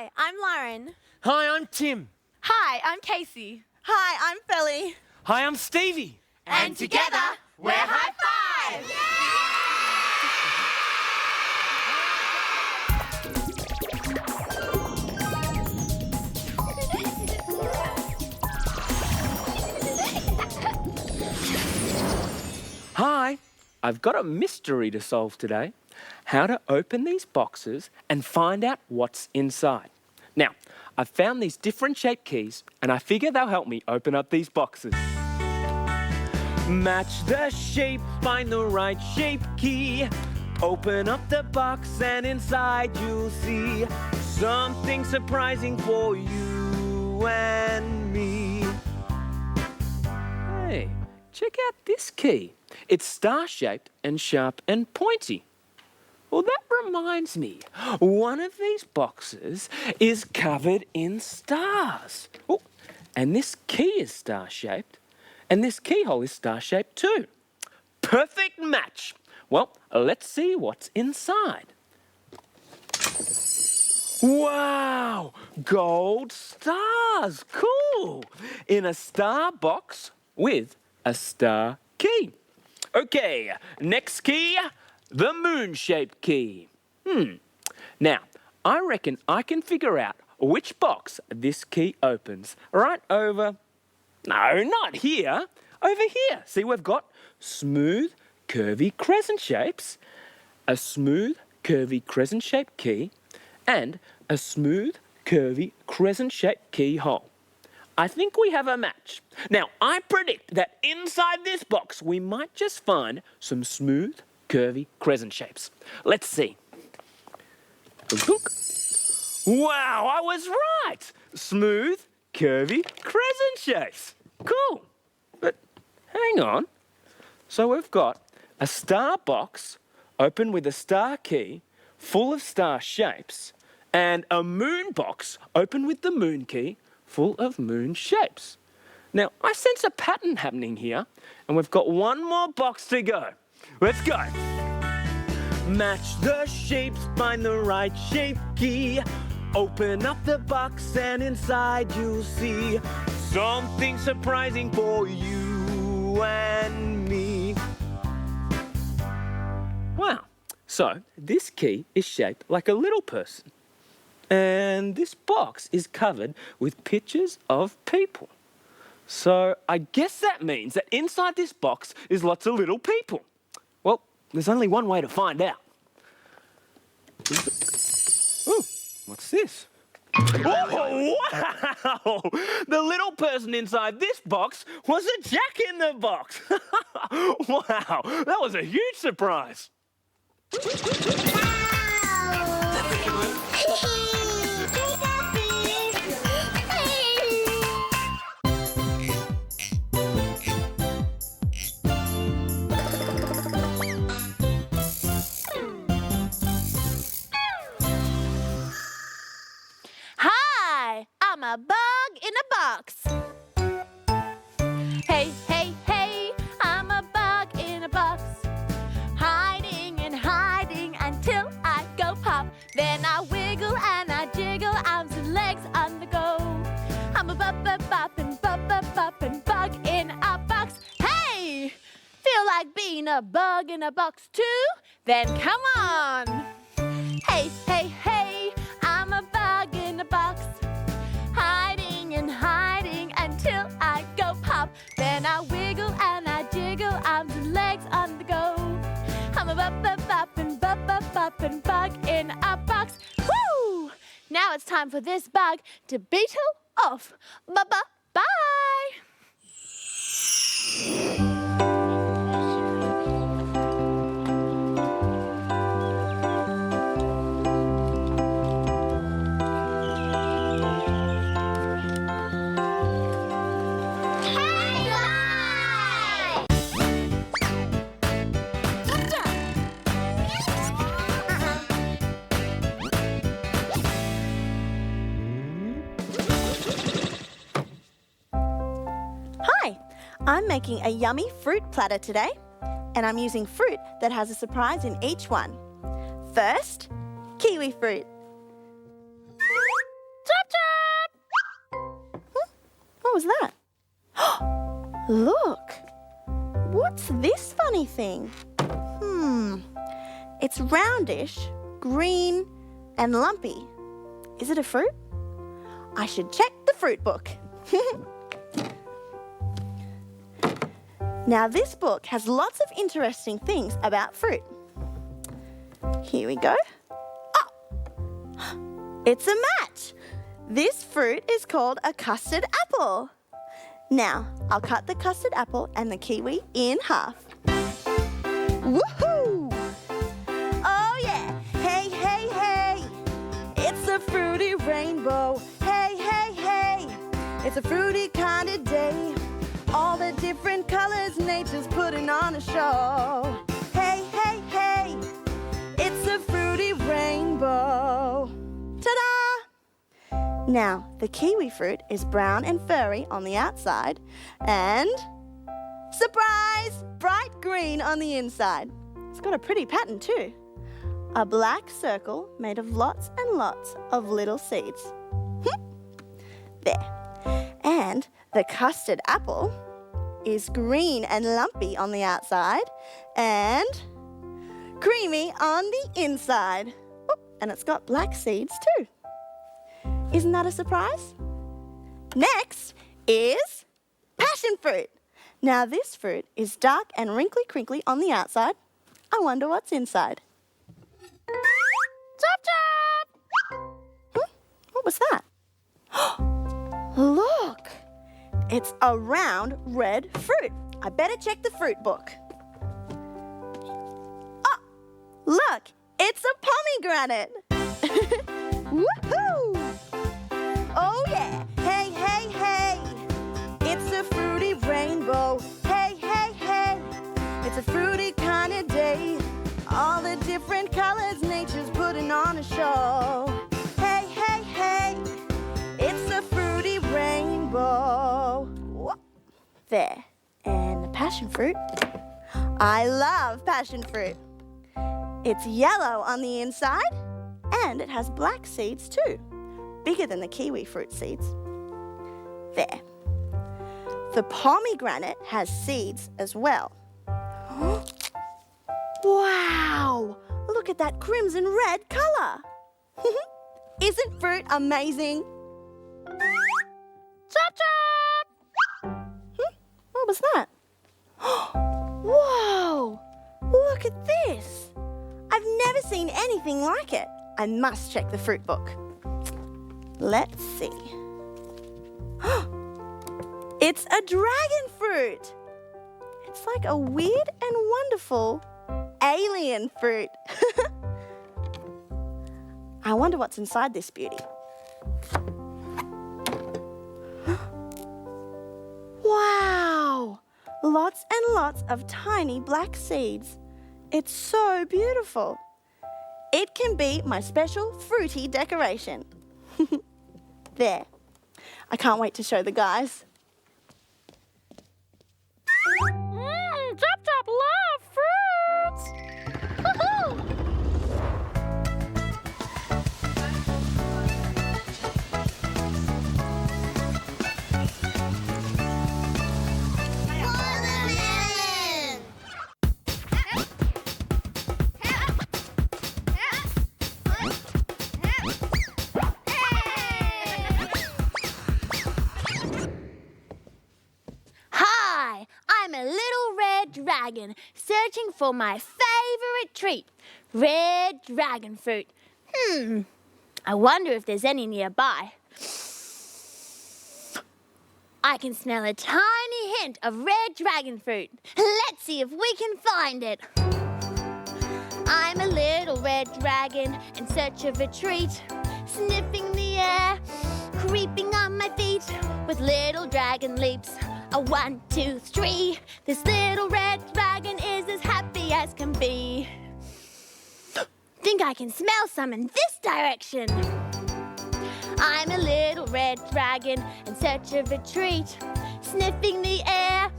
Hi, I'm Lauren. Hi, I'm Tim. Hi, I'm Casey. Hi, I'm Philly. Hi, I'm Stevie. And together, we're Hi-5! Hi, I've got a mystery to solve today. How to open these boxes and find out what's inside. Now, I've found these different shaped keys and I figure they'll help me open up these boxes. Match the shape, find the right shape key. Open up the box and inside you'll see something surprising for you and me. Hey, check out this key. It's star-shaped and sharp and pointy. Well, that reminds me, one of these boxes is covered in stars. Oh, and this key is star-shaped, and this keyhole is star-shaped too. Perfect match. Well, let's see what's inside. Wow, gold stars, cool. In a star box with a star key. Okay, next key, the moon-shaped key. Now, I reckon I can figure out which box this key opens. Right over, no, not here, over here. See, we've got smooth, curvy crescent shapes, a smooth, curvy crescent-shaped key, and a smooth, curvy crescent-shaped keyhole. I think we have a match. Now, I predict that inside this box we might just find some smooth, curvy crescent shapes. Let's see. Wow, I was right! Smooth, curvy crescent shapes. Cool. But hang on. So we've got a star box open with a star key full of star shapes and a moon box open with the moon key full of moon shapes. Now, I sense a pattern happening here, and we've got one more box to go. Let's go. Match the shapes, find the right shape key. Open up the box and inside you'll see something surprising for you and me. Wow, so this key is shaped like a little person. And this box is covered with pictures of people. So I guess that means that inside this box is lots of little people. Well, there's only one way to find out. Ooh, what's this? Oh, wow! The little person inside this box was a jack-in-the-box. Wow, that was a huge surprise. Hi, I'm a bug in a box. Hey, hey, hey, I'm a bug in a box. Hiding and hiding until I go pop. Then I wiggle and I jiggle, arms and legs on the go. I'm a boppin' bug in a box. Hey! Feel like being a bug in a box too? Then come on! Hey, hey, hey, I'm a bug in a box. Hiding and hiding until I go pop. Then I wiggle and I jiggle, arms and legs on the go. I'm a boppin' bug in a box. Woo! Now it's time for this bug to beetle off. Bye. Hi, I'm making a yummy fruit platter today, and I'm using fruit that has a surprise in each one. First, kiwi fruit. What was that? Look! What's this funny thing? It's roundish, green, and lumpy. Is it a fruit? I should check the fruit book. Now this book has lots of interesting things about fruit. Here we go. Oh! It's a match! This fruit is called a custard apple. Now, I'll cut the custard apple and the kiwi in half. Woohoo! Oh yeah! Hey, hey, hey! It's a fruity rainbow. Hey, hey, hey! It's a fruity kind of day. All the different colors nature's putting on a show. Hey, hey, hey! It's a fruity rainbow. Ta-da! Now, the kiwi fruit is brown and furry on the outside and, surprise, bright green on the inside. It's got a pretty pattern too. A black circle made of lots and lots of little seeds. There. And the custard apple is green and lumpy on the outside and creamy on the inside. And it's got black seeds too. Isn't that a surprise? Next is passion fruit. Now this fruit is dark and wrinkly crinkly on the outside. I wonder what's inside. Chop chop! What was that? Look! It's a round red fruit. I better check the fruit book. Oh! Look! It's a pomegranate! Woohoo! Oh yeah! Hey, hey, hey! It's a fruity rainbow. Hey, hey, hey! It's a fruity kind of day. All the different colors nature's putting on a show. Hey, hey, hey! It's a fruity rainbow. Whoa. There. And the passion fruit. I love passion fruit. It's yellow on the inside and it has black seeds too. Bigger than the kiwi fruit seeds. There. The pomegranate has seeds as well. Wow! Look at that crimson red colour. Isn't fruit amazing? Chop chop! What was that? Whoa! Look at this. I've never seen anything like it. I must check the fruit book. Let's see. It's a dragon fruit. It's like a weird and wonderful alien fruit. I wonder what's inside this beauty. Wow! Lots and lots of tiny black seeds. It's so beautiful. It can be my special fruity decoration. There. I can't wait to show the guys. Chop Chop love fruits! Woohoo! Watermelon! Hi, I'm a little red dragon searching for my favorite treat, red dragon fruit. I wonder if there's any nearby. I can smell a tiny hint of red dragon fruit. Let's see if we can find it. I'm a little red dragon in search of a treat, sniffing the air, creeping on my feet with little dragon leaps. A 1, 2, 3. This little red dragon is as happy as can be. Think I can smell some in this direction. I'm a little red dragon in search of a treat, sniffing the air,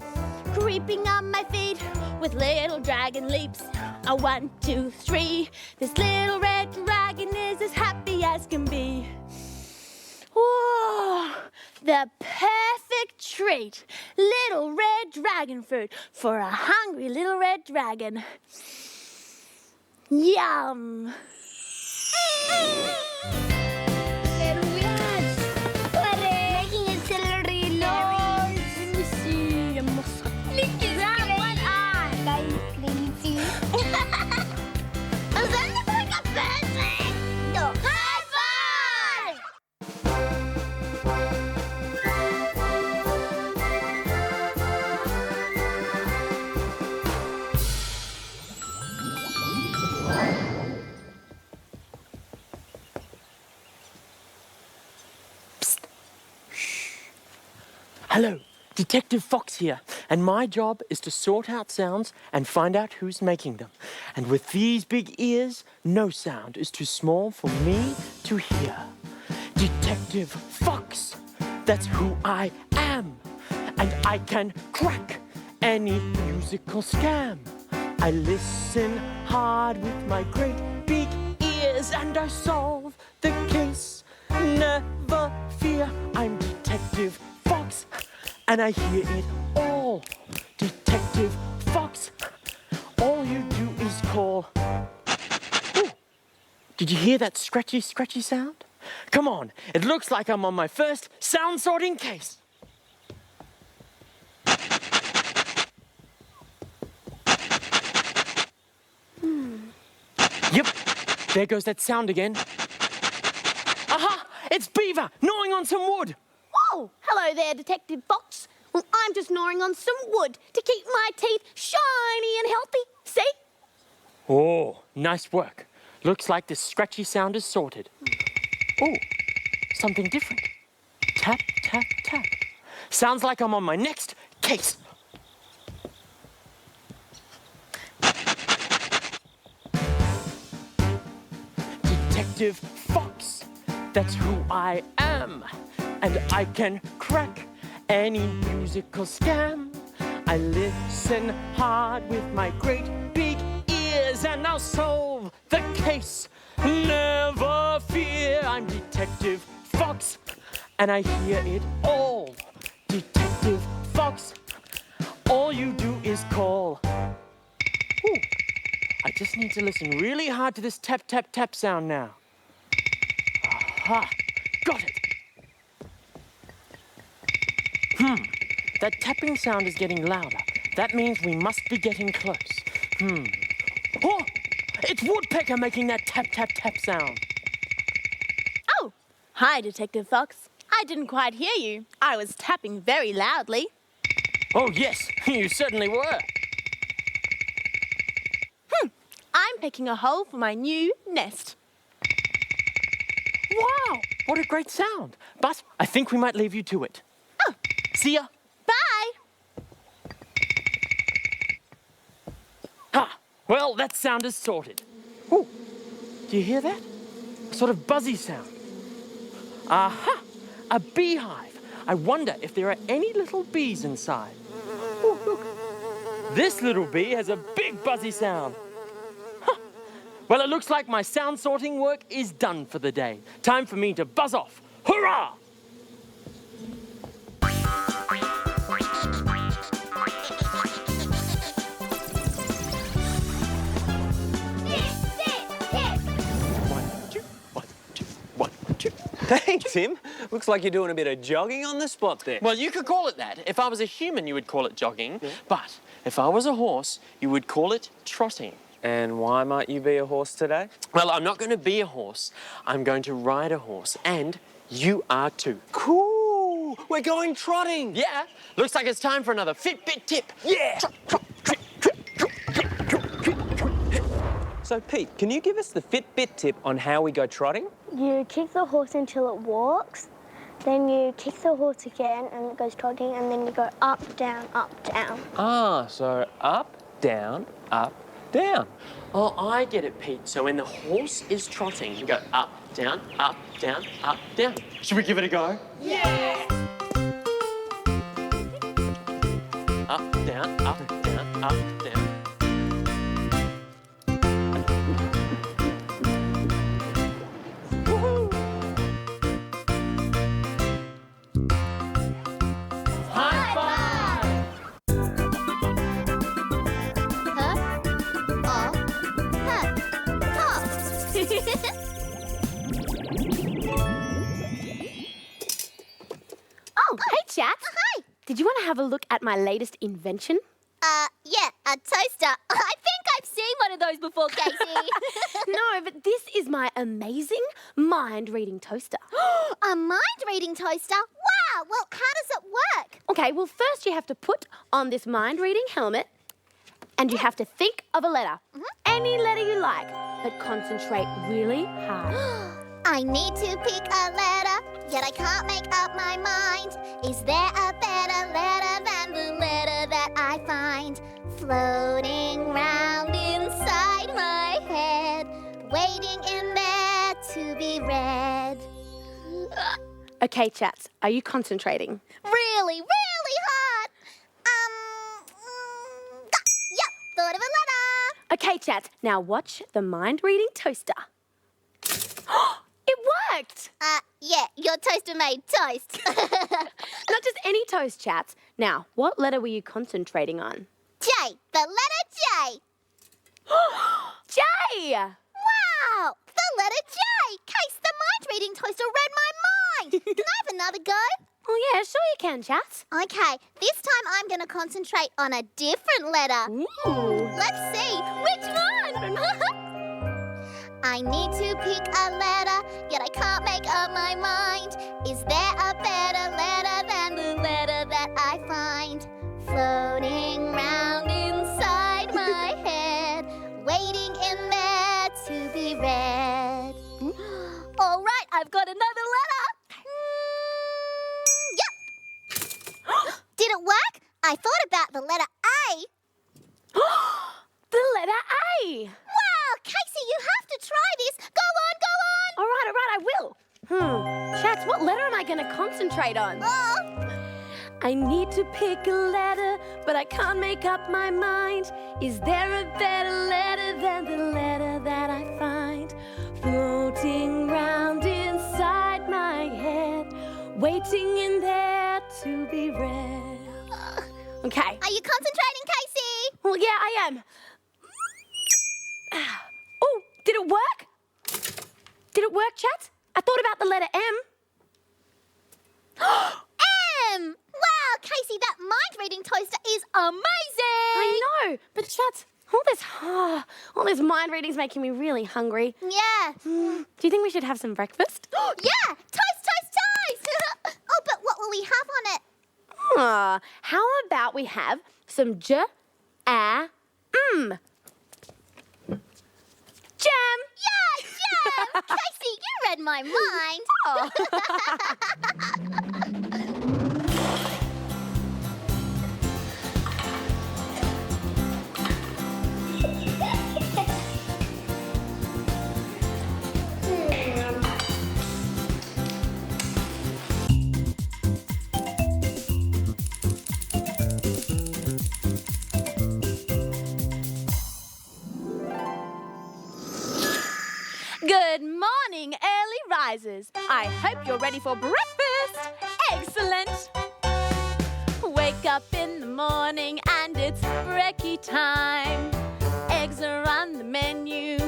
creeping on my feet with little dragon leaps. A 1, 2, 3. This little red dragon is as happy as can be. Whoa! The perfect perfect treat. Little red dragon fruit for a hungry little red dragon. Yum. Making a celery noise. Let me see. I must flick his one eye. Is that like a person? No. High five! Hello, Detective Fox here, and my job is to sort out sounds and find out who's making them. And with these big ears, no sound is too small for me to hear. Detective Fox, that's who I am, and I can crack any musical scam. I listen hard with my great big ears, and I solve the case. Never fear, I'm Detective Fox, and I hear it all. Detective Fox, all you do is call. Ooh. Did you hear that scratchy, scratchy sound? Come on, it looks like I'm on my first sound sorting case. Yep, there goes that sound again. Aha! It's Beaver gnawing on some wood. Whoa! Hello there, Detective Fox. Well, I'm just gnawing on some wood to keep my teeth shiny and healthy. See? Oh, nice work. Looks like the scratchy sound is sorted. Oh, something different. Tap, tap, tap. Sounds like I'm on my next case. Detective Fox, that's who I am. And I can crack any musical scam. I listen hard with my great big ears, and I'll solve the case. Never fear, I'm Detective Fox, and I hear it all. Detective Fox, all you do is call. Ooh, I just need to listen really hard to this tap, tap, tap sound now. Aha, got it. That tapping sound is getting louder. That means we must be getting close. Oh, it's Woodpecker making that tap, tap, tap sound. Oh, hi, Detective Fox. I didn't quite hear you. I was tapping very loudly. Oh, yes, you certainly were. I'm picking a hole for my new nest. Wow, what a great sound. But I think we might leave you to it. Oh. See ya. Bye! Ah, well, that sound is sorted. Ooh, do you hear that? A sort of buzzy sound. Aha, a beehive. I wonder if there are any little bees inside. Ooh, look. This little bee has a big buzzy sound. Huh. Well, it looks like my sound sorting work is done for the day. Time for me to buzz off. Hurrah! Hey, Tim. Looks like you're doing a bit of jogging on the spot there. Well, you could call it that. If I was a human, you would call it jogging. Yeah. But if I was a horse, you would call it trotting. And why might you be a horse today? Well, I'm not going to be a horse. I'm going to ride a horse. And you are too. Cool. We're going trotting. Yeah. Looks like it's time for another Fitbit tip. Yeah. Trot, trot, trot, trot, trot, trot, trot, trot, trot. So, Pete, can you give us the Fitbit tip on how we go trotting? You kick the horse until it walks, then you kick the horse again and it goes trotting, and then you go up, down, up, down. Ah, so up, down, up, down. Oh, I get it, Pete. So when the horse is trotting, you go up, down, up, down, up, down. Should we give it a go? Yeah! Up, down, up, down, up, down. did you want to have a look at my latest invention? Yeah, a toaster. I think I've seen one of those before, Casey. No, but this is my amazing mind-reading toaster. A mind-reading toaster? Wow, well, how does it work? Okay, well, first you have to put on this mind-reading helmet and you have to think of a letter. Any letter you like, but concentrate really hard. I need to pick a letter, yet I can't make up my mind. Is there a better letter than the letter that I find? Floating round inside my head, waiting in there to be read. Okay, chats, are you concentrating? Really, really hard. Yep, thought of a letter. Okay, chats, now watch the mind-reading toaster. It worked! Yeah, your toaster made toast. Not just any toast, chats. Now, what letter were you concentrating on? J, the letter J. J! Wow, the letter J. Case, the mind-reading toaster read my mind. Can I have another go? Oh, yeah, sure you can, chats. Okay, this time I'm going to concentrate on a different letter. Ooh. Let's see, which one? I need to pick a letter, yet I can't make up my mind. Is there a better letter than the letter that I find? Floating round inside my head, waiting in there to be read. All right, I've got another letter. Yep. Did it work? I thought about the letter A. The letter A! Wow, Casey, you have to try this. Go on, All right, I will. Chats, what letter am I going to concentrate on? go on. I need to pick a letter, but I can't make up my mind. Is there a better letter than the letter that I find? Floating round inside my head, waiting in there to be read. Okay. Are you concentrating, Casey? Well, yeah, I am. Oh, did it work? Did it work, chat? I thought about the letter M. M! Wow, Casey, that mind-reading toaster is amazing! I know, but chat, all this mind reading is making me really hungry. Yeah. Do you think we should have some breakfast? Yeah! Toast! Oh, but what will we have on it? How about we have some jam? Yeah, jam! Casey, you read my mind. Good morning, early risers. I hope you're ready for breakfast. Excellent. Wake up in the morning and it's brekkie time. Eggs are on the menu.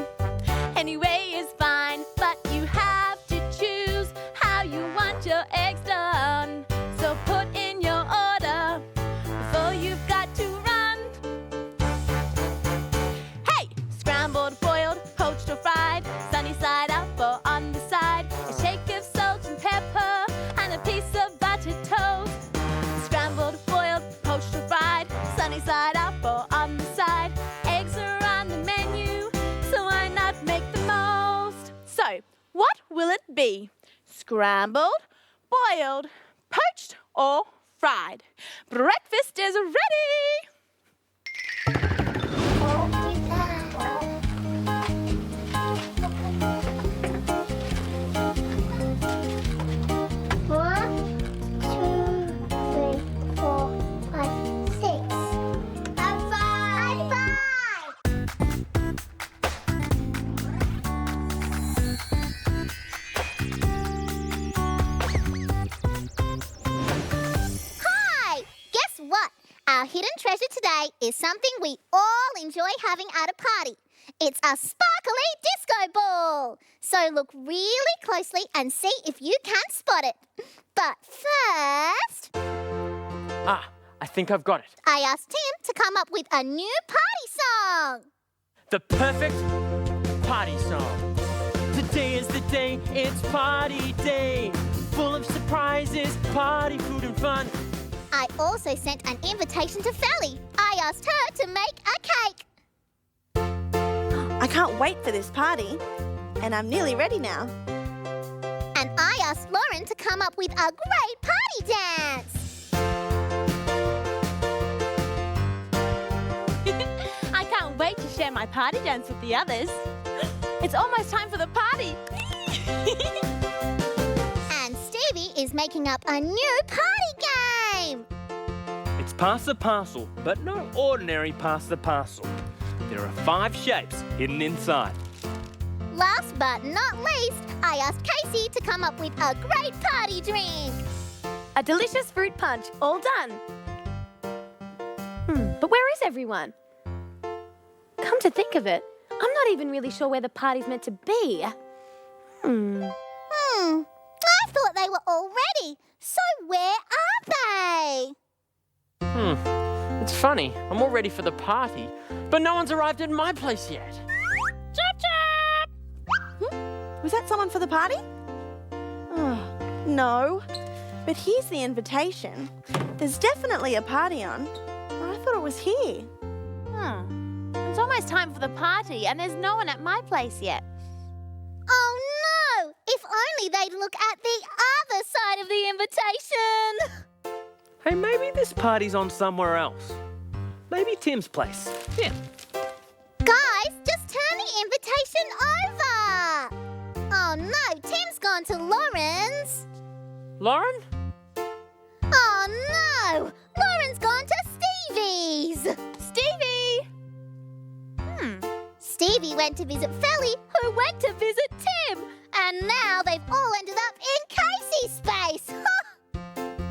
Any way is fine, but you have to choose how you want your eggs done. So put in your order before you've got to run. Hey! Scrambled, boiled, poached or fried, sunny side up or on the side, a shake of salt and pepper and a piece of buttered toast. Scrambled, boiled, poached or fried, sunny side up or on the side, eggs are on the menu, so why not make the most? So, what will it be? Scrambled, boiled, poached or fried? Breakfast is ready! Our hidden treasure today is something we all enjoy having at a party. It's a sparkly disco ball. So look really closely and see if you can spot it. But first... Ah, I think I've got it. I asked Tim to come up with a new party song. The perfect party song. Today is the day, it's party day. Full of surprises, party, food and fun. I also sent an invitation to Felly. I asked her to make a cake. I can't wait for this party. And I'm nearly ready now. And I asked Lauren to come up with a great party dance. I can't wait to share my party dance with the others. It's almost time for the party. And Stevie is making up a new party game. It's pass the parcel, but no ordinary pass the parcel. There are 5 shapes hidden inside. Last but not least, I asked Casey to come up with a great party drink. A delicious fruit punch, all done. But where is everyone? Come to think of it, I'm not even really sure where the party's meant to be. I thought they were all ready. So where are they? It's funny, I'm all ready for the party, but no one's arrived at my place yet. Chop chop! Was that someone for the party? Oh, no. But here's the invitation. There's definitely a party on. I thought it was here. It's almost time for the party and there's no one at my place yet. Oh no! If only they'd look at the other side of the invitation. Hey, maybe this party's on somewhere else. Maybe Tim's place. Yeah. Guys, just turn the invitation over. Oh no, Tim's gone to Lauren's. Lauren? Oh no, Lauren's gone to Stevie's. Stevie! Stevie went to visit Felly, who went to visit Tim. And now they've all ended up in Casey's space.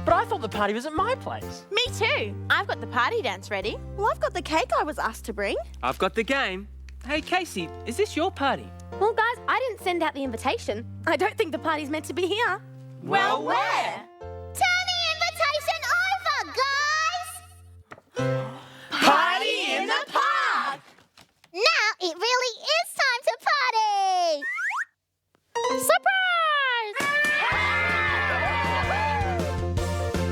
But I thought the party was at my place. Me too. I've got the party dance ready. Well, I've got the cake I was asked to bring. I've got the game. Hey, Casey, is this your party? Well, guys, I didn't send out the invitation. I don't think the party's meant to be here. Well, where? Turn the invitation over, guys. Party in the park! Now it really is time to party. Surprise!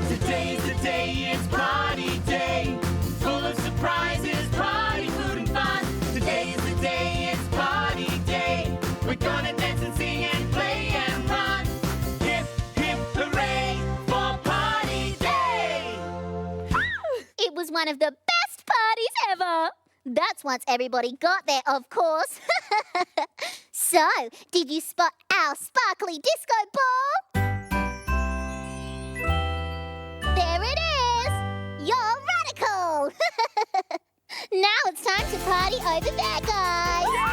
Today's the day, it's party day. Full of surprises, party, food and fun. Today's the day, it's party day. We're gonna dance and sing and play and run. Hip, hip, hooray for party day. It was one of the best parties ever. That's once everybody got there, of course. So, did you spot our sparkly disco ball? There it is! You're radical! Now it's time to party over there, guys!